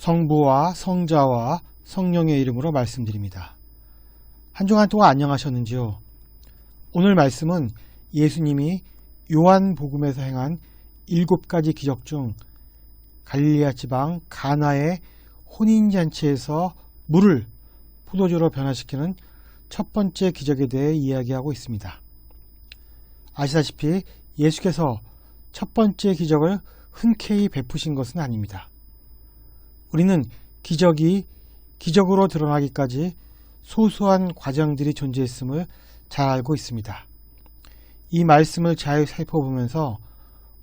성부와 성자와 성령의 이름으로 말씀드립니다. 한 주간 동안 안녕하셨는지요? 오늘 말씀은 예수님이 요한복음에서 행한 7가지 기적 중 갈릴리아 지방 가나의 혼인잔치에서 물을 포도주로 변화시키는 첫 번째 기적에 대해 이야기하고 있습니다. 아시다시피 예수께서 첫 번째 기적을 흔쾌히 베푸신 것은 아닙니다. 우리는 기적이 기적으로 드러나기까지 소소한 과정들이 존재했음을 잘 알고 있습니다. 이 말씀을 잘 살펴보면서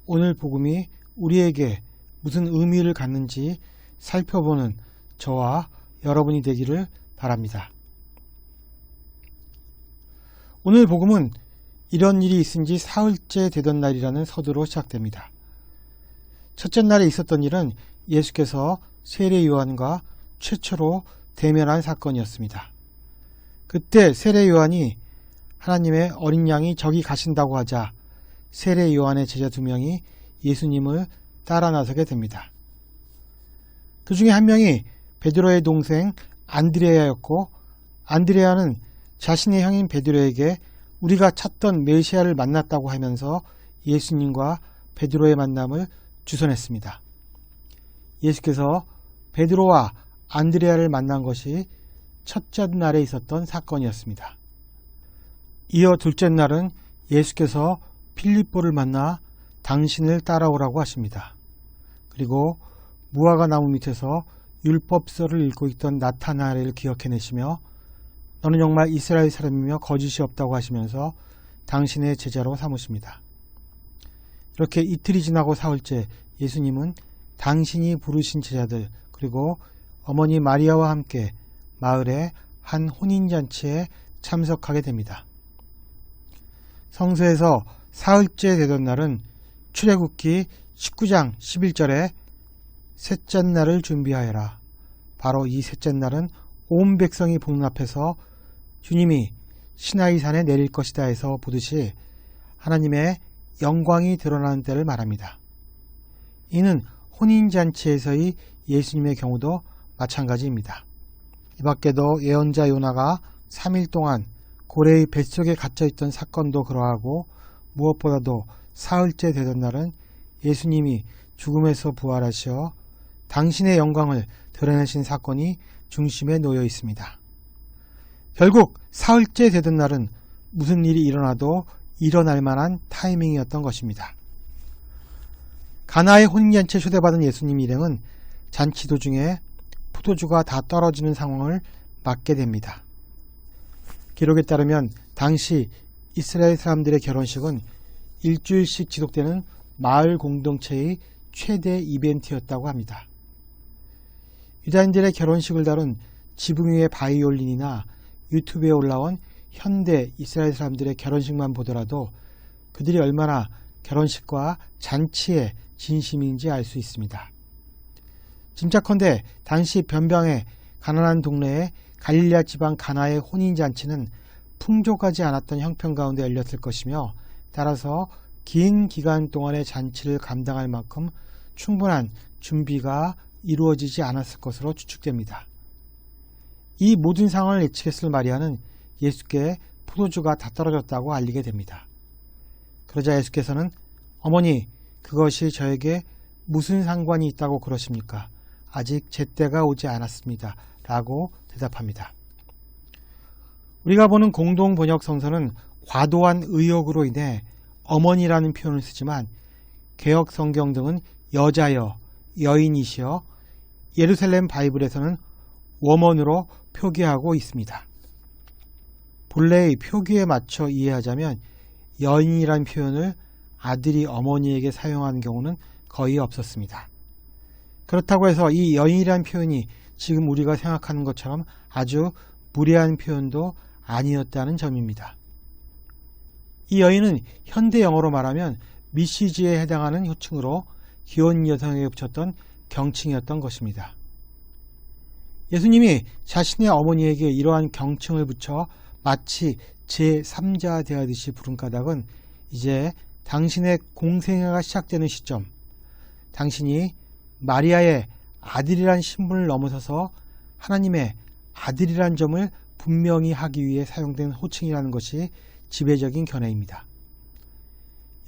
오늘 복음이 우리에게 무슨 의미를 갖는지 살펴보는 저와 여러분이 되기를 바랍니다. 오늘 복음은 이런 일이 있은 지 사흘째 되던 날이라는 서두로 시작됩니다. 첫째 날에 있었던 일은 예수께서 세례 요한과 최초로 대면한 사건이었습니다. 그때 세례 요한이 하나님의 어린 양이 저기 가신다고 하자 세례 요한의 제자 2명이 예수님을 따라 나서게 됩니다. 그 중에 한 명이 베드로의 동생 안드레아였고, 안드레아는 자신의 형인 베드로에게 우리가 찾던 메시아를 만났다고 하면서 예수님과 베드로의 만남을 주선했습니다. 예수께서 베드로와 안드레아를 만난 것이 첫째 날에 있었던 사건이었습니다. 이어 둘째 날은 예수께서 필립보를 만나 당신을 따라오라고 하십니다. 그리고 무화과 나무 밑에서 율법서를 읽고 있던 나타나엘을 기억해내시며 너는 정말 이스라엘 사람이며 거짓이 없다고 하시면서 당신의 제자로 삼으십니다. 이렇게 이틀이 지나고 사흘째 예수님은 당신이 부르신 제자들 그리고 어머니 마리아와 함께 마을의 한 혼인잔치에 참석하게 됩니다. 성서에서 사흘째 되던 날은 출애굽기 19장 11절에 셋째 날을 준비하여라. 바로 이 셋째 날은 온 백성이 보는 앞에서 주님이 시나이산에 내릴 것이다 해서 보듯이 하나님의 영광이 드러나는 때를 말합니다. 이는 혼인잔치에서의 예수님의 경우도 마찬가지입니다. 이 밖에도 예언자 요나가 3일 동안 고래의 뱃속에 갇혀있던 사건도 그러하고 무엇보다도 사흘째 되던 날은 예수님이 죽음에서 부활하시어 당신의 영광을 드러내신 사건이 중심에 놓여 있습니다. 결국 사흘째 되던 날은 무슨 일이 일어나도 일어날 만한 타이밍이었던 것입니다. 가나의 혼인잔치에 초대받은 예수님 일행은 잔치 도중에 포도주가 다 떨어지는 상황을 맞게 됩니다. 기록에 따르면 당시 이스라엘 사람들의 결혼식은 일주일씩 지속되는 마을 공동체의 최대 이벤트였다고 합니다. 유다인들의 결혼식을 다룬 지붕 위의 바이올린이나 유튜브에 올라온 현대 이스라엘 사람들의 결혼식만 보더라도 그들이 얼마나 결혼식과 잔치에 진심인지 알 수 있습니다. 짐작컨대 당시 변방의 가난한 동네에 갈릴리아 지방 가나의 혼인잔치는 풍족하지 않았던 형편 가운데 열렸을 것이며 따라서 긴 기간 동안의 잔치를 감당할 만큼 충분한 준비가 이루어지지 않았을 것으로 추측됩니다. 이 모든 상황을 예측했을 마리아는 예수께 포도주가 다 떨어졌다고 알리게 됩니다. 그러자 예수께서는 어머니, 그것이 저에게 무슨 상관이 있다고 그러십니까? 아직 제 때가 오지 않았습니다. 라고 대답합니다. 우리가 보는 공동 번역 성서는 과도한 의역으로 인해 어머니라는 표현을 쓰지만 개역 성경 등은 여자여, 여인이시여, 예루살렘 바이블에서는 워먼으로 표기하고 있습니다. 본래의 표기에 맞춰 이해하자면 여인이란 표현을 아들이 어머니에게 사용하는 경우는 거의 없었습니다. 그렇다고 해서 이 여인이란 표현이 지금 우리가 생각하는 것처럼 아주 무례한 표현도 아니었다는 점입니다. 이 여인은 현대 영어로 말하면 미시즈에 해당하는 호칭으로 귀여운 여성에게 붙였던 경칭이었던 것입니다. 예수님이 자신의 어머니에게 이러한 경칭을 붙여 마치 제3자 대하듯이 부른 까닭은 이제 당신의 공생애가 시작되는 시점, 당신이 마리아의 아들이란 신분을 넘어서서 하나님의 아들이란 점을 분명히 하기 위해 사용된 호칭이라는 것이 지배적인 견해입니다.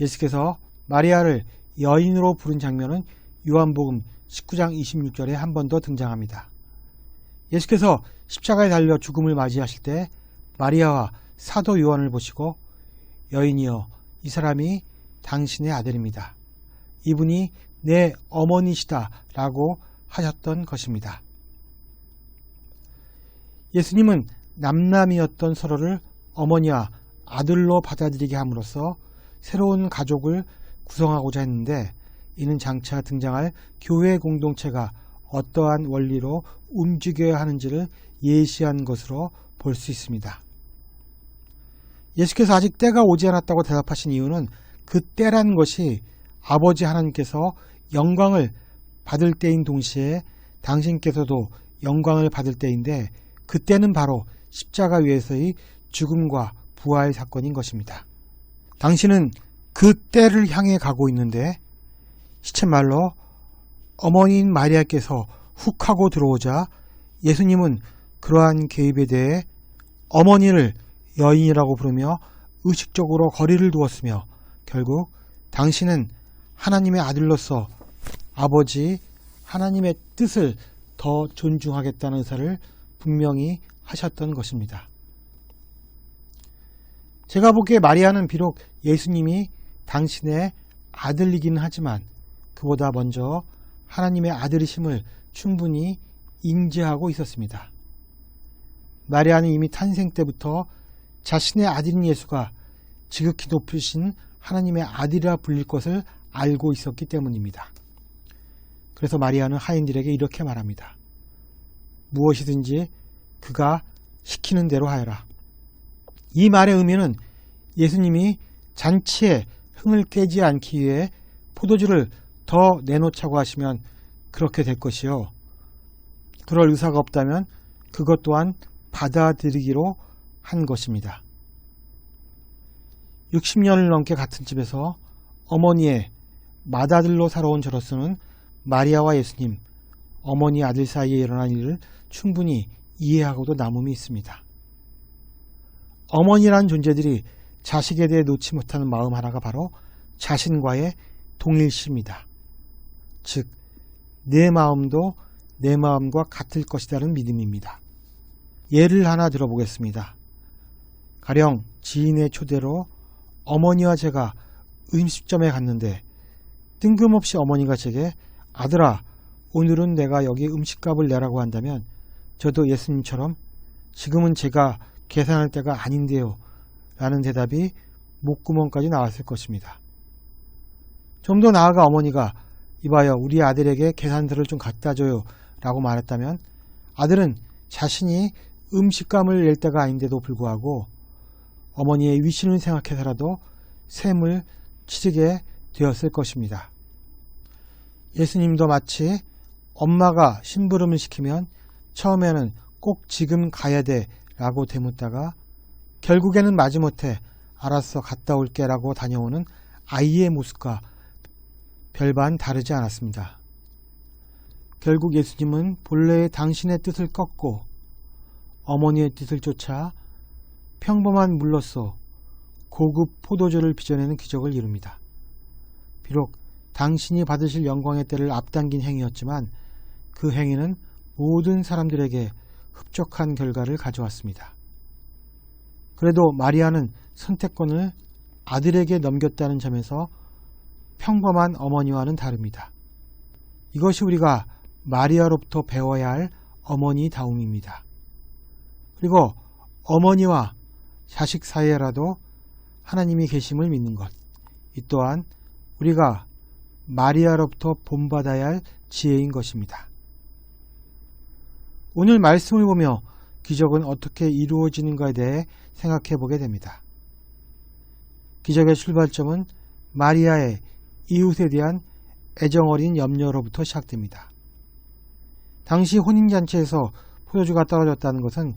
예수께서 마리아를 여인으로 부른 장면은 요한복음 19장 26절에 한 번 더 등장합니다. 예수께서 십자가에 달려 죽음을 맞이하실 때 마리아와 사도 요한을 보시고 여인이여 이 사람이 당신의 아들입니다. 이분이 내 어머니시다 라고 하셨던 것입니다. 예수님은 남남이었던 서로를 어머니와 아들로 받아들이게 함으로써 새로운 가족을 구성하고자 했는데 이는 장차 등장할 교회 공동체가 어떠한 원리로 움직여야 하는지를 예시한 것으로 볼 수 있습니다. 예수께서 아직 때가 오지 않았다고 대답하신 이유는 그 때라는 것이 아버지 하나님께서 영광을 받을 때인 동시에 당신께서도 영광을 받을 때인데 그때는 바로 십자가 위에서의 죽음과 부활 사건인 것입니다. 당신은 그 때를 향해 가고 있는데 시쳇말로 어머니인 마리아께서 훅 하고 들어오자 예수님은 그러한 개입에 대해 어머니를 여인이라고 부르며 의식적으로 거리를 두었으며 결국 당신은 하나님의 아들로서 아버지 하나님의 뜻을 더 존중하겠다는 의사를 분명히 하셨던 것입니다. 제가 보기에 마리아는 비록 예수님이 당신의 아들이기는 하지만 그보다 먼저 하나님의 아들이심을 충분히 인지하고 있었습니다. 마리아는 이미 탄생 때부터 자신의 아들인 예수가 지극히 높으신 하나님의 아들이라 불릴 것을 알고 있었기 때문입니다. 그래서 마리아는 하인들에게 이렇게 말합니다. 무엇이든지 그가 시키는 대로 하여라. 이 말의 의미는 예수님이 잔치에 흥을 깨지 않기 위해 포도주를 더 내놓자고 하시면 그렇게 될 것이요. 그럴 의사가 없다면 그것 또한 받아들이기로 한 것입니다. 60년을 넘게 같은 집에서 어머니의 맏아들로 살아온 저로서는 마리아와 예수님, 어머니 아들 사이에 일어난 일을 충분히 이해하고도 남음이 있습니다. 어머니란 존재들이 자식에 대해 놓지 못하는 마음 하나가 바로 자신과의 동일시입니다. 즉, 내 마음도 내 마음과 같을 것이라는 믿음입니다. 예를 하나 들어보겠습니다. 가령 지인의 초대로 어머니와 제가 음식점에 갔는데 뜬금없이 어머니가 제게 아들아, 오늘은 내가 여기 음식값을 내라고 한다면 저도 예수님처럼 지금은 제가 계산할 때가 아닌데요 라는 대답이 목구멍까지 나왔을 것입니다. 좀 더 나아가 어머니가 이봐요, 우리 아들에게 계산서를 좀 갖다 줘요 라고 말했다면 아들은 자신이 음식값을 낼 때가 아닌데도 불구하고 어머니의 위신을 생각해서라도 셈을 치르게 되었을 것입니다. 예수님도 마치 엄마가 심부름을 시키면 처음에는 꼭 지금 가야 돼 라고 대묻다가 결국에는 마지못해 알았어 갔다 올게 라고 다녀오는 아이의 모습과 별반 다르지 않았습니다. 결국 예수님은 본래의 당신의 뜻을 꺾고 어머니의 뜻을 쫓아 평범한 물로써 고급 포도주를 빚어내는 기적을 이룹니다. 비록 당신이 받으실 영광의 때를 앞당긴 행위였지만 그 행위는 모든 사람들에게 흡족한 결과를 가져왔습니다. 그래도 마리아는 선택권을 아들에게 넘겼다는 점에서 평범한 어머니와는 다릅니다. 이것이 우리가 마리아로부터 배워야 할 어머니다움입니다. 그리고 어머니와 자식 사이에라도 하나님이 계심을 믿는 것, 이 또한 우리가 마리아로부터 본받아야 할 지혜인 것입니다. 오늘 말씀을 보며 기적은 어떻게 이루어지는가에 대해 생각해 보게 됩니다. 기적의 출발점은 마리아의 이웃에 대한 애정어린 염려로부터 시작됩니다. 당시 혼인잔치에서 포도주가 떨어졌다는 것은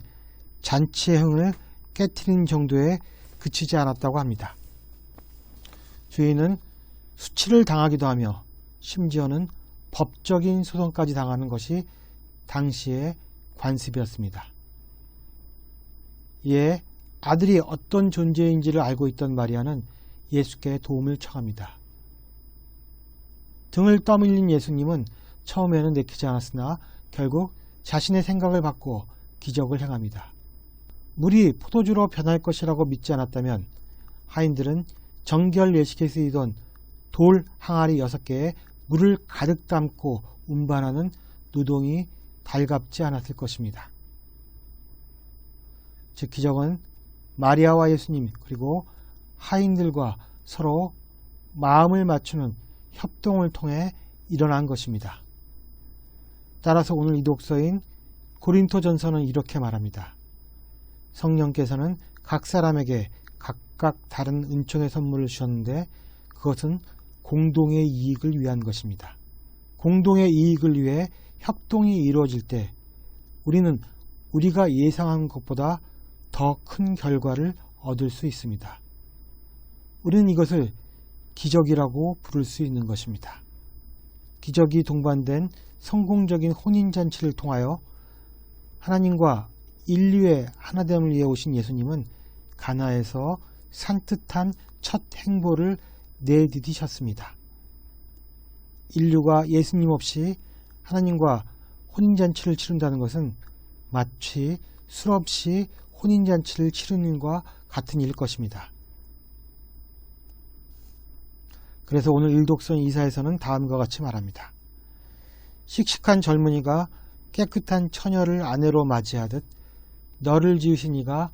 잔치의 흥을 깨트린 정도에 그치지 않았다고 합니다. 주인은 수치를 당하기도 하며 심지어는 법적인 소송까지 당하는 것이 당시의 관습이었습니다. 이에 아들이 어떤 존재인지를 알고 있던 마리아는 예수께 도움을 청합니다. 등을 떠밀린 예수님은 처음에는 내키지 않았으나 결국 자신의 생각을 바꾸어 기적을 행합니다. 물이 포도주로 변할 것이라고 믿지 않았다면 하인들은 정결 예식에 쓰이던 돌 항아리 6개에 물을 가득 담고 운반하는 노동이 달갑지 않았을 것입니다. 즉 기적은 마리아와 예수님 그리고 하인들과 서로 마음을 맞추는 협동을 통해 일어난 것입니다. 따라서 오늘 이 독서인 고린토전서는 이렇게 말합니다. 성령께서는 각 사람에게 각각 다른 은총의 선물을 주셨는데 그것은 공동의 이익을 위한 것입니다. 공동의 이익을 위해 협동이 이루어질 때 우리는 우리가 예상한 것보다 더 큰 결과를 얻을 수 있습니다. 우리는 이것을 기적이라고 부를 수 있는 것입니다. 기적이 동반된 성공적인 혼인잔치를 통하여 하나님과 인류의 하나됨을 위해 오신 예수님은 가나에서 산뜻한 첫 행보를 내디디셨습니다. 인류가 예수님 없이 하나님과 혼인잔치를 치른다는 것은 마치 술 없이 혼인잔치를 치르는 것과 같은 일일 것입니다. 그래서 오늘 일독서인 이사야서는 다음과 같이 말합니다. 씩씩한 젊은이가 깨끗한 처녀를 아내로 맞이하듯 너를 지으신 이가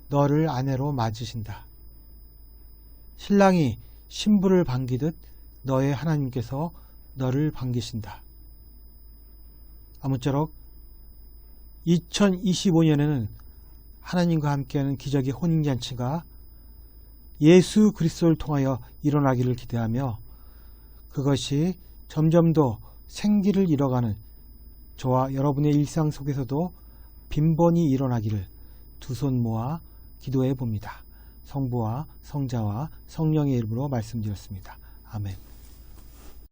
너를 아내로 맞으신다. 신랑이 신부를 반기듯 너의 하나님께서 너를 반기신다. 아무쪼록 2025년에는 하나님과 함께하는 기적의 혼인잔치가 예수 그리스도를 통하여 일어나기를 기대하며 그것이 점점 더 생기를 잃어가는 저와 여러분의 일상 속에서도 빈번히 일어나기를 두 손 모아 기도해 봅니다. 성부와 성자와 성령의 이름으로 말씀드렸습니다. 아멘.